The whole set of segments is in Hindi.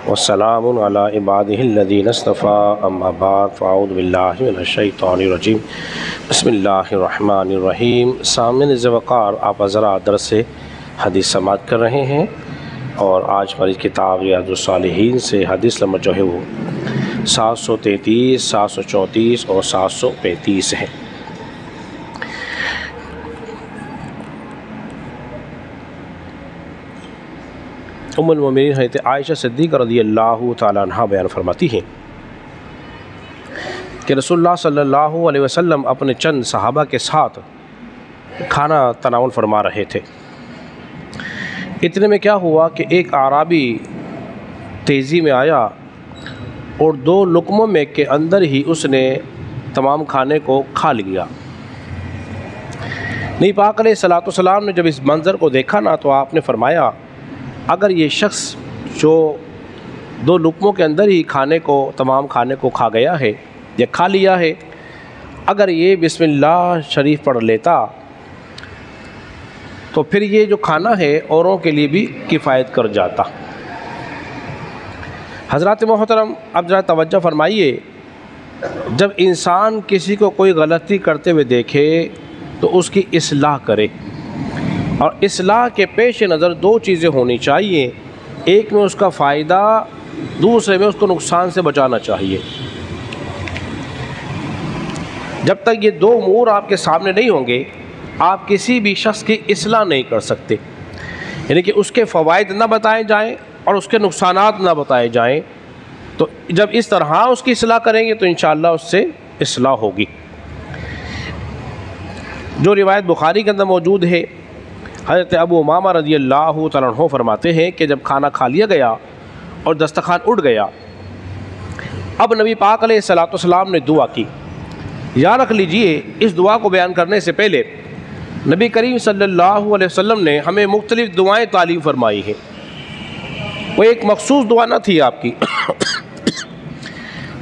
वस्सलामुन अला इबादिहिल्लज़ीना इस्तफ़ा अम्मा बाद फ़अऊज़ु बिल्लाहि मिनश्शैतानिर्रजीम बिस्मिल्लाहिर्रहमानिर्रहीम। सामने ज़वक़ार आप ज़रा दर्स से हदीस समाअत कर रहे हैं और आज हमारी किताब रियाज़ुस्सालिहीन से हदीस नंबर जो है वो 733, 734 और 735 है। उम्मुल मोमिनीन हज़रत आयशा सिद्दीक़ा रज़ियल्लाहु तआला अन्हा बयान फरमाती हैं कि रसूलुल्लाह सल्लल्लाहु अलैहि वसल्लम अपने चंद सहाबा के साथ खाना तनावुल फरमा रहे थे। इतने में क्या हुआ कि एक आराबी तेज़ी में आया और 2 लुक़मों में के अंदर ही उसने तमाम खाने को खा लिया। नबी पाक अलैहिस्सलातु वस्सलाम ने जब इस मंज़र को देखा ना तो आपने फ़रमाया, अगर ये शख्स जो 2 लुक़मों के अंदर ही तमाम खाने को खा गया है या खा लिया है, अगर ये बिस्मिल्लाह शरीफ पढ़ लेता तो फिर ये जो खाना है औरों के लिए भी किफ़ायत कर जाता। हज़रात मोहतरम, अब ज़रा तवज्जो फरमाइए, जब इंसान किसी को कोई गलती करते हुए देखे तो उसकी इस्लाह करे और इस्लाह के पेश नज़र 2 चीज़ें होनी चाहिए। एक में उसका फ़ायदा, दूसरे में उसको नुकसान से बचाना चाहिए। जब तक ये 2 अमूर आपके सामने नहीं होंगे आप किसी भी शख्स की इस्लाह नहीं कर सकते, यानी कि उसके फ़वाइद ना बताए जाएं और उसके नुकसानात ना बताए जाएं। तो जब इस तरह उसकी इस्लाह करेंगे तो इंशाअल्लाह उससे इस्लाह होगी। जो रिवायत बुखारी के अंदर मौजूद है, हज़रत अबू उमामा रज़ियल्लाहु तआला अन्हु फरमाते हैं कि जब खाना खा लिया गया और दस्तरखान उठ गया, अब नबी पाक अलैहिस्सलातु वस्सलाम ने दुआ की। याद रख लीजिए, इस दुआ को बयान करने से पहले नबी करीम सल्लल्लाहु अलैहि वसल्लम ने हमें मुख्तलिफ़ दुआएँ तालीम फरमाई हैं। वो एक मखसूस दुआ न थी आपकी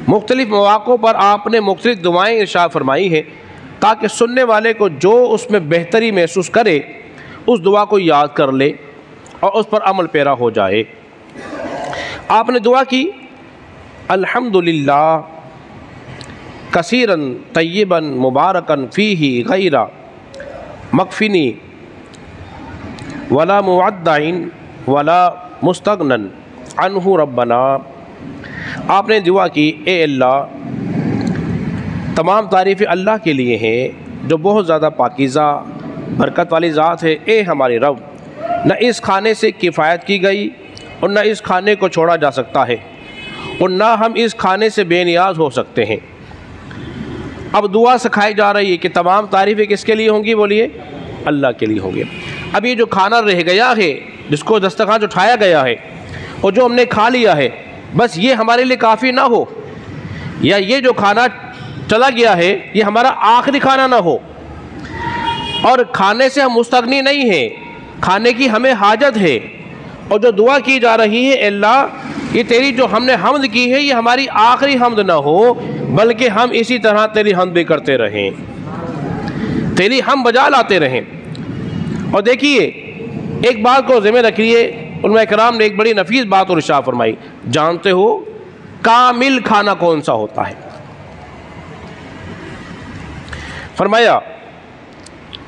मुख्तलिफ़ मौक़ों पर आपने मुख्तलिफ़ दुआएँ इरशाद फरमाई हैं ताकि सुनने वाले को जो उसमें बेहतरी महसूस करे उस दुआ को याद कर ले और उस पर अमल पैरा हो जाए। आपने दुआ की, अल्हम्दुलिल्लाह कसीरन तय्यबन मुबारकन फ़ीही गैरा मकफ़िनी वला मुअद्दाइन वला मुस्तगनन अन्हु रब्बना। आपने दुआ की, ए अल्लाह, तमाम तारीफ़ें अल्लाह के लिए हैं जो बहुत ज़्यादा पाकीज़ा बरकत वाली ज़ात है। ए हमारे रब, न इस खाने से किफ़ायत की गई और न इस खाने को छोड़ा जा सकता है और न हम इस खाने से बेनियाज हो सकते हैं। अब दुआ सिखाई जा रही है कि तमाम तारीफ़ें किसके लिए होंगी? बोलिए, अल्लाह के लिए होंगी। अब ये जो खाना रह गया है, जिसको दस्तरखान उठाया गया है और जो हमने खा लिया है, बस ये हमारे लिए काफ़ी ना हो, या ये जो खाना चला गया है ये हमारा आखिरी खाना ना हो। और खाने से हम मुस्तगनी नहीं हैं, खाने की हमें हाजत है। और जो दुआ की जा रही है, अल्लाह ये तेरी जो हमने हम्द की है ये हमारी आखिरी हम्द ना हो, बल्कि हम इसी तरह तेरी हम्द भी करते रहें, तेरी हम बजा लाते रहें। और देखिए, एक बात को ज़िम्मे रखिए, उलमा इकराम ने एक बड़ी नफीस बात और इरशाद फरमाई। जानते हो कामिल खाना कौन सा होता है? फरमाया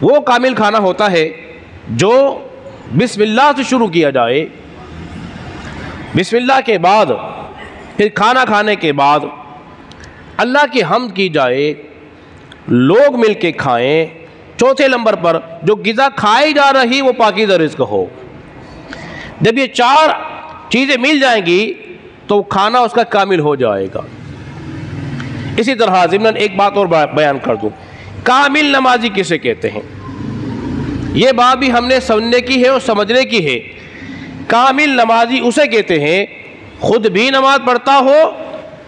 वो कामिल खाना होता है जो बिस्मिल्लाह से शुरू किया जाए, बिस्मिल्लाह के बाद फिर खाना खाने के बाद अल्लाह की हम्द की जाए, लोग मिल के खाएँ। चौथे नंबर पर जो ग़िज़ा खाई जा रही वो पाकीज़ा रिज़्क़ हो। जब ये 4 चीज़ें मिल जाएंगी तो खाना उसका कामिल हो जाएगा। इसी तरह ज़िम्नन एक बात और बयान कर दूँ, कामिल नमाजी किसे कहते हैं? ये बात भी हमने सुनने की है और समझने की है। कामिल नमाजी उसे कहते हैं खुद भी नमाज पढ़ता हो,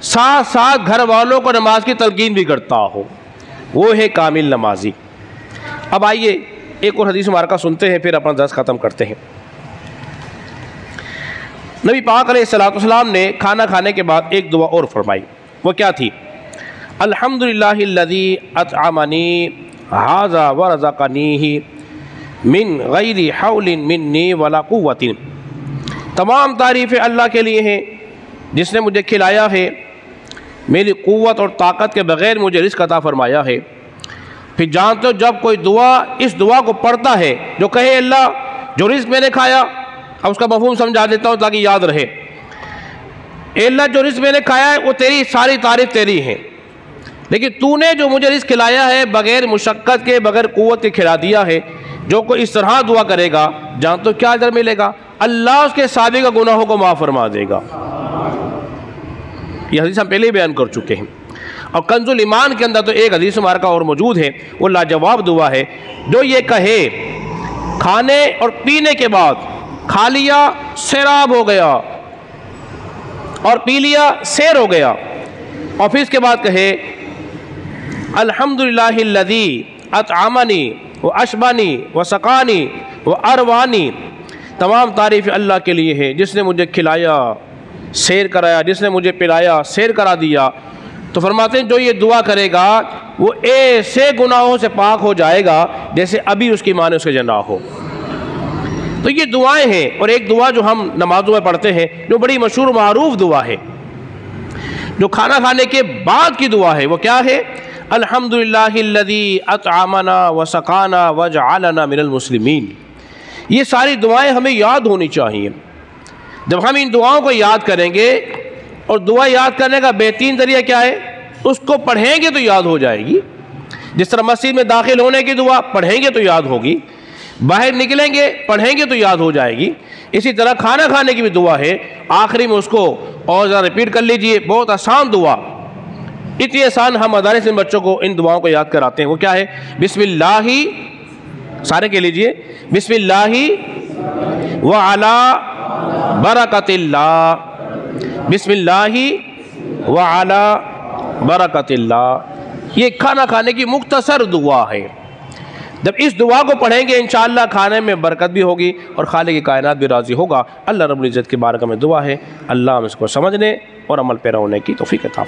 साथ साथ घर वालों को नमाज की तलकीन भी करता हो, वो है कामिल नमाजी। अब आइए एक और हदीस मुबारका सुनते हैं, फिर अपना दर्स ख़त्म करते हैं। नबी पाक अलैहिस्सलातु वस्सलाम ने खाना खाने के बाद एक दुआ और फरमाई। वो क्या थी? अल्हम्दुलिल्लाहिल्लज़ी अतअमनी हाज़ा व रज़क़नीही मिन गैरि हौलिन मिन्नी वला कुव्वतिन। तमाम तारीफ़ें अल्लाह के लिए हैं जिसने मुझे खिलाया है, मेरी क़ुव्वत और ताकत के बग़ैर मुझे रिज़्क़ अता फ़रमाया है। फिर जानते हो जब कोई दुआ इस दुआ को पढ़ता है जो कहे अल्लाह जो रिज़्क़ मैंने खाया, अब उसका मफ़हूम समझा देता हूँ ताकि याद रहे। अल्लाह जो रिज़्क़ मैंने खाया है वो तेरी सारी तारीफ़ तेरी है, लेकिन तूने जो मुझे रिज़्क़ खिलाया है बग़ैर मुशक्क़त के बग़ैर क़ुव्वत के खिला दिया है। जो कोई इस तरह दुआ करेगा जानते हो क्या अजर मिलेगा? अल्लाह उसके साबिक़ा गुनाहों को माफ़ फरमा देगा। यह हदीस हम पहले ही बयान कर चुके हैं। और कंजुल ईमान के अंदर तो एक हदीस मुबारका और मौजूद है, वो लाजवाब दुआ है। जो ये कहे खाने और पीने के बाद खा लिया सैराब हो गया और पी लिया सैर हो गया, और फिर इसके बाद कहे अल्हम्दुलिल्लाहिल्लज़ी अतआमनी व अशबानी व सकानी व अरवानी, तमाम तारीफ़ अल्लाह के लिए है जिसने मुझे खिलाया सैर कराया, जिसने मुझे पिलाया सैर करा दिया। तो फरमाते हैं जो ये दुआ करेगा वो ऐसे गुनाहों से पाक हो जाएगा जैसे अभी उसकी माँ ने उसके जना हो। तो ये दुआएं हैं। और एक दुआ जो हम नमाज़ों में पढ़ते हैं जो बड़ी मशहूर मारूफ दुआ है, जो खाना खाने के बाद की दुआ है, वो क्या है? अल्हम्दुलिल्लाहिल्लज़ी अतआमना व सकाना व जअलना मिनल मुस्लिमीन। ये सारी दुआएं हमें याद होनी चाहिए। जब हम इन दुआओं को याद करेंगे, और दुआ याद करने का बेहतरीन तरीका क्या है? उसको पढ़ेंगे तो याद हो जाएगी। जिस तरह मस्जिद में दाखिल होने की दुआ पढ़ेंगे तो याद होगी, बाहर निकलेंगे पढ़ेंगे तो याद हो जाएगी। इसी तरह खाना खाने की भी दुआ है, आखिरी में उसको और ज़रा रिपीट कर लीजिए। बहुत आसान दुआ, इतनी आसान हम मदारिस में बच्चों को इन दुआओं को याद कराते हैं। वो क्या है? बिस्मिल्लाही, सारे के लीजिए, बिस्मिल्लाही व अला बरकतिल्लाह, बिस्मिल्लाही व अला बरकतिल्लाह। ये खाना खाने की मुख्तसर दुआ है। जब इस दुआ को पढ़ेंगे इंशाअल्लाह खाने में बरकत भी होगी और खालिक़ कायनात भी राज़ी होगा। अल्लाह रब्बुल इज़्ज़त की बारगाह में दुआ है अल्लाह हम इसको समझने और अमल पैरा होने की तौफ़ीक़ अता